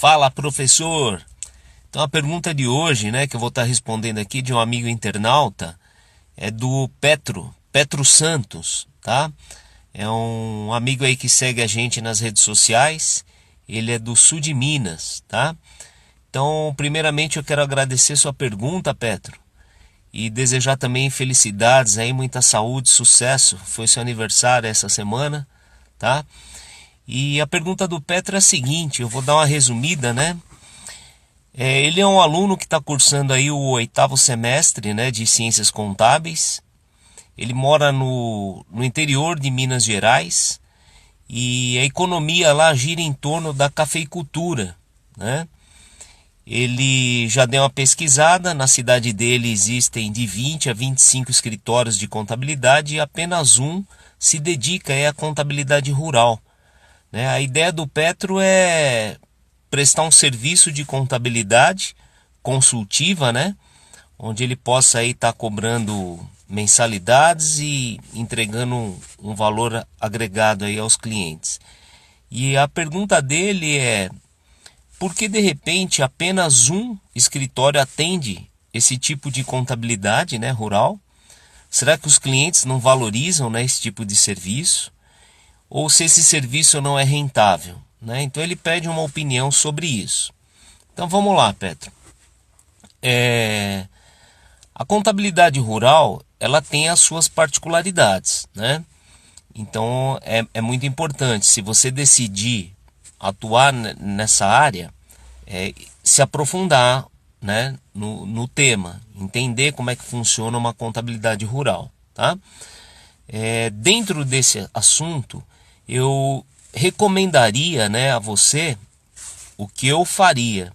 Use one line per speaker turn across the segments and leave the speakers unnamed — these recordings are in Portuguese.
Fala, professor! Então a pergunta de hoje, né, que eu vou estar respondendo aqui de um amigo internauta, é do Petro Santos, tá? É um amigo aí que segue a gente nas redes sociais, ele é do sul de Minas, tá? Então, primeiramente eu quero agradecer sua pergunta, Petro, e desejar também felicidades aí, muita saúde, sucesso. Foi seu aniversário essa semana, tá? E a pergunta do Petro é a seguinte, eu vou dar uma resumida, né? Ele é um aluno que está cursando aí o 8º semestre, né, de Ciências Contábeis. Ele mora no interior de Minas Gerais e a economia lá gira em torno da cafeicultura, né? Ele já deu uma pesquisada, na cidade dele existem de 20 a 25 escritórios de contabilidade e apenas um se dedica à contabilidade rural, né? A ideia do Petro é prestar um serviço de contabilidade consultiva, né? Onde ele possa aí estar cobrando mensalidades e entregando um valor agregado aí aos clientes. E a pergunta dele é: por que de repente apenas um escritório atende esse tipo de contabilidade, né, rural? Será que os clientes não valorizam, né, esse tipo de serviço? Ou se esse serviço não é rentável, né? Então ele pede uma opinião sobre isso. Então vamos lá, Petro. A contabilidade rural, ela tem as suas particularidades, né? Então é muito importante, se você decidir atuar nessa área, se aprofundar, né, no tema, entender como é que funciona uma contabilidade rural, tá? Dentro desse assunto, eu recomendaria, né, a você o que eu faria.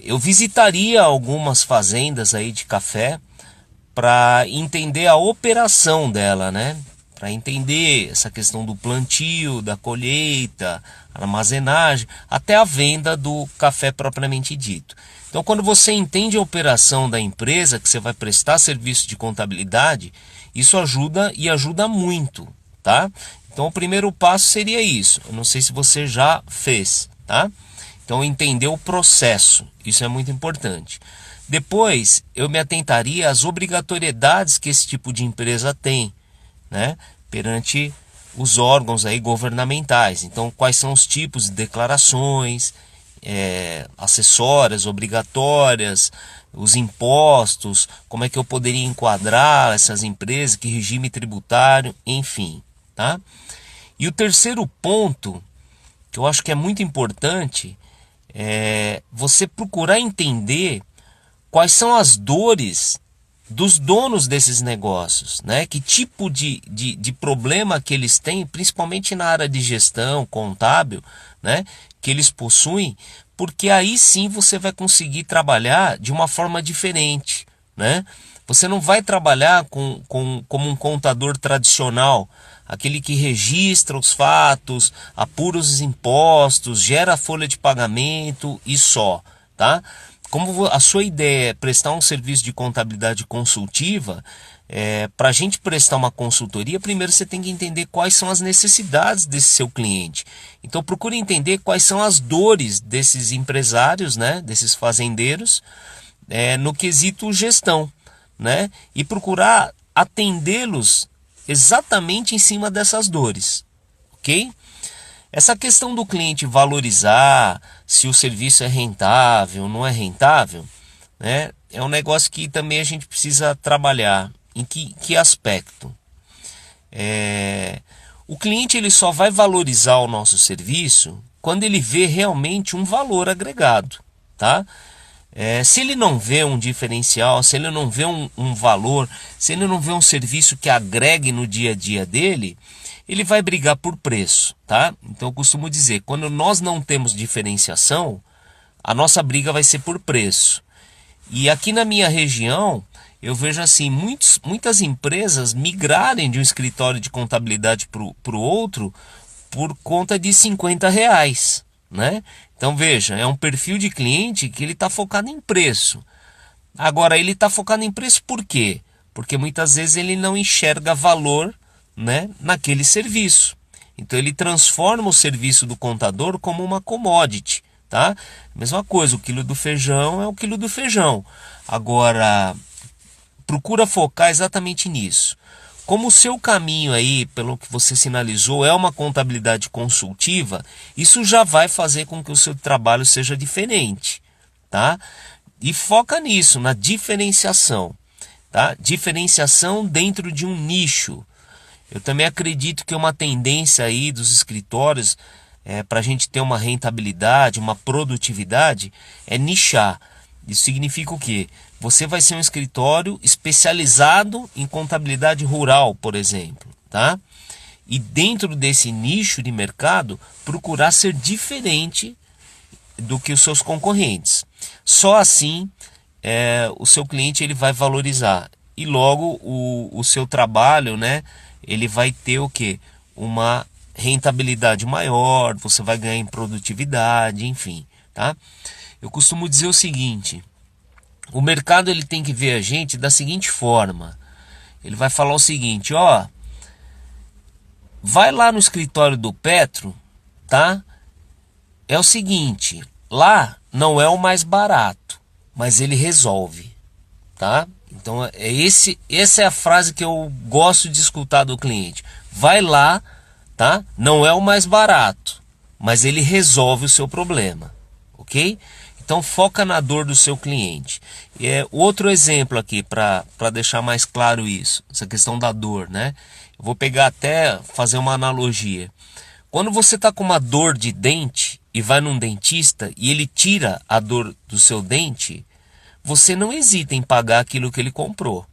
Eu visitaria algumas fazendas aí de café para entender a operação dela, né? Para entender essa questão do plantio, da colheita, armazenagem, até a venda do café propriamente dito. Então, quando você entende a operação da empresa que você vai prestar serviço de contabilidade, isso ajuda e ajuda muito, tá? Então, o primeiro passo seria isso. Eu não sei se você já fez, tá? Então, entender o processo, isso é muito importante. Depois, eu me atentaria às obrigatoriedades que esse tipo de empresa tem, né, perante os órgãos aí governamentais. Então, quais são os tipos de declarações, acessórias, obrigatórias, os impostos, como é que eu poderia enquadrar essas empresas, que regime tributário, enfim, tá? E o terceiro ponto, que eu acho que é muito importante, é você procurar entender quais são as dores dos donos desses negócios, né? Que tipo de problema que eles têm, principalmente na área de gestão contábil, né, que eles possuem, porque aí sim você vai conseguir trabalhar de uma forma diferente, né? Você não vai trabalhar como um contador tradicional, aquele que registra os fatos, apura os impostos, gera a folha de pagamento e só, tá? Como a sua ideia é prestar um serviço de contabilidade consultiva, para a gente prestar uma consultoria, primeiro você tem que entender quais são as necessidades desse seu cliente. Então procure entender quais são as dores desses empresários, né, desses fazendeiros, no quesito gestão, né, e procurar atendê-los exatamente em cima dessas dores, ok? Essa questão do cliente valorizar se o serviço é rentável, não é rentável, né, é um negócio que também a gente precisa trabalhar. Em que aspecto? O cliente ele só vai valorizar o nosso serviço quando ele vê realmente um valor agregado, tá? Se ele não vê um diferencial, se ele não vê um valor, se ele não vê um serviço que agregue no dia a dia dele, ele vai brigar por preço, tá? Então eu costumo dizer, quando nós não temos diferenciação, a nossa briga vai ser por preço. E aqui na minha região, eu vejo assim, muitas empresas migrarem de um escritório de contabilidade para o outro por conta de R$ 50, né? Então veja, é um perfil de cliente que ele está focado em preço. Agora, ele está focado em preço por quê? Porque muitas vezes ele não enxerga valor, né, naquele serviço. Então ele transforma o serviço do contador como uma commodity, tá? Mesma coisa, o quilo do feijão é o quilo do feijão. Agora, procura focar exatamente nisso. Como o seu caminho aí, pelo que você sinalizou, é uma contabilidade consultiva, isso já vai fazer com que o seu trabalho seja diferente, tá? E foca nisso, na diferenciação, tá? Diferenciação dentro de um nicho. Eu também acredito que uma tendência aí dos escritórios para a gente ter uma rentabilidade, uma produtividade, é nichar. Isso significa o quê? Você vai ser um escritório especializado em contabilidade rural, por exemplo, tá? E dentro desse nicho de mercado, procurar ser diferente do que os seus concorrentes. Só assim o seu cliente ele vai valorizar. E logo o seu trabalho, né, ele vai ter o quê? Uma rentabilidade maior, você vai ganhar em produtividade, enfim, tá? Eu costumo dizer o seguinte: o mercado ele tem que ver a gente da seguinte forma. Ele vai falar o seguinte, ó, vai lá no escritório do Petro, tá? É o seguinte, lá não é o mais barato, mas ele resolve, tá? Então essa é a frase que eu gosto de escutar do cliente. Vai lá, tá? Não é o mais barato, mas ele resolve o seu problema, ok? Então foca na dor do seu cliente. Outro exemplo aqui para deixar mais claro isso, essa questão da dor, né? Eu vou pegar até fazer uma analogia. Quando você está com uma dor de dente e vai num dentista e ele tira a dor do seu dente, você não hesita em pagar aquilo que ele comprou,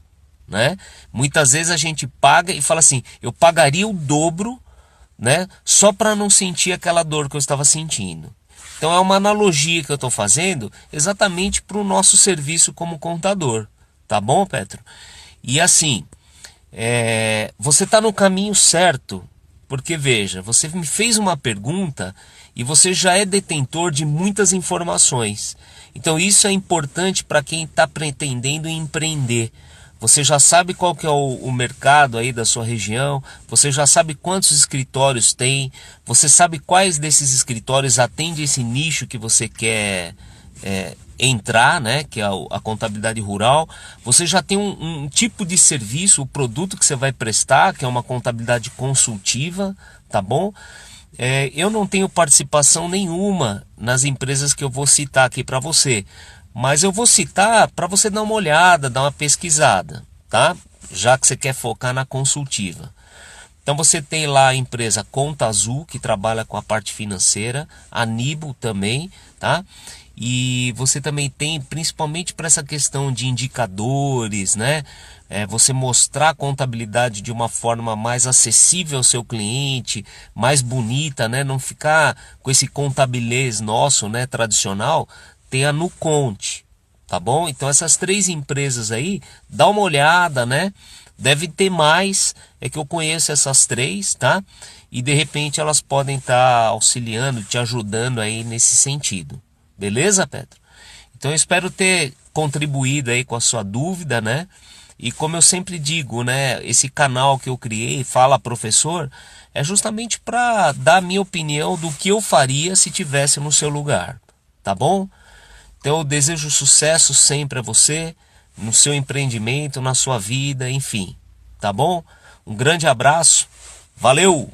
né? Muitas vezes a gente paga e fala assim, eu pagaria o dobro, né? Só para não sentir aquela dor que eu estava sentindo. Então é uma analogia que eu estou fazendo exatamente para o nosso serviço como contador, tá bom, Petro? E assim, você está no caminho certo, porque veja, você me fez uma pergunta e você já é detentor de muitas informações. Então isso é importante para quem está pretendendo empreender. Você já sabe qual que é o mercado aí da sua região, você já sabe quantos escritórios tem, você sabe quais desses escritórios atendem esse nicho que você quer entrar, né, que é a contabilidade rural. Você já tem um tipo de serviço, o produto que você vai prestar, que é uma contabilidade consultiva, tá bom? Eu não tenho participação nenhuma nas empresas que eu vou citar aqui para você, mas eu vou citar para você dar uma olhada, dar uma pesquisada, tá? Já que você quer focar na consultiva. Então você tem lá a empresa Conta Azul, que trabalha com a parte financeira, a Nibo também, tá? E você também tem, principalmente para essa questão de indicadores, né? Você mostrar a contabilidade de uma forma mais acessível ao seu cliente, mais bonita, né? Não ficar com esse contabilês nosso, né, tradicional. Tem a Nuconte, tá bom? Então essas três empresas aí, dá uma olhada, né? Deve ter mais, é que eu conheço essas três, tá? E de repente elas podem estar auxiliando, te ajudando aí nesse sentido. Beleza, Petro? Então eu espero ter contribuído aí com a sua dúvida, né? E como eu sempre digo, né? Esse canal que eu criei, Fala Professor, é justamente para dar a minha opinião do que eu faria se tivesse no seu lugar, tá bom? Então eu desejo sucesso sempre a você, no seu empreendimento, na sua vida, enfim, tá bom? Um grande abraço, valeu!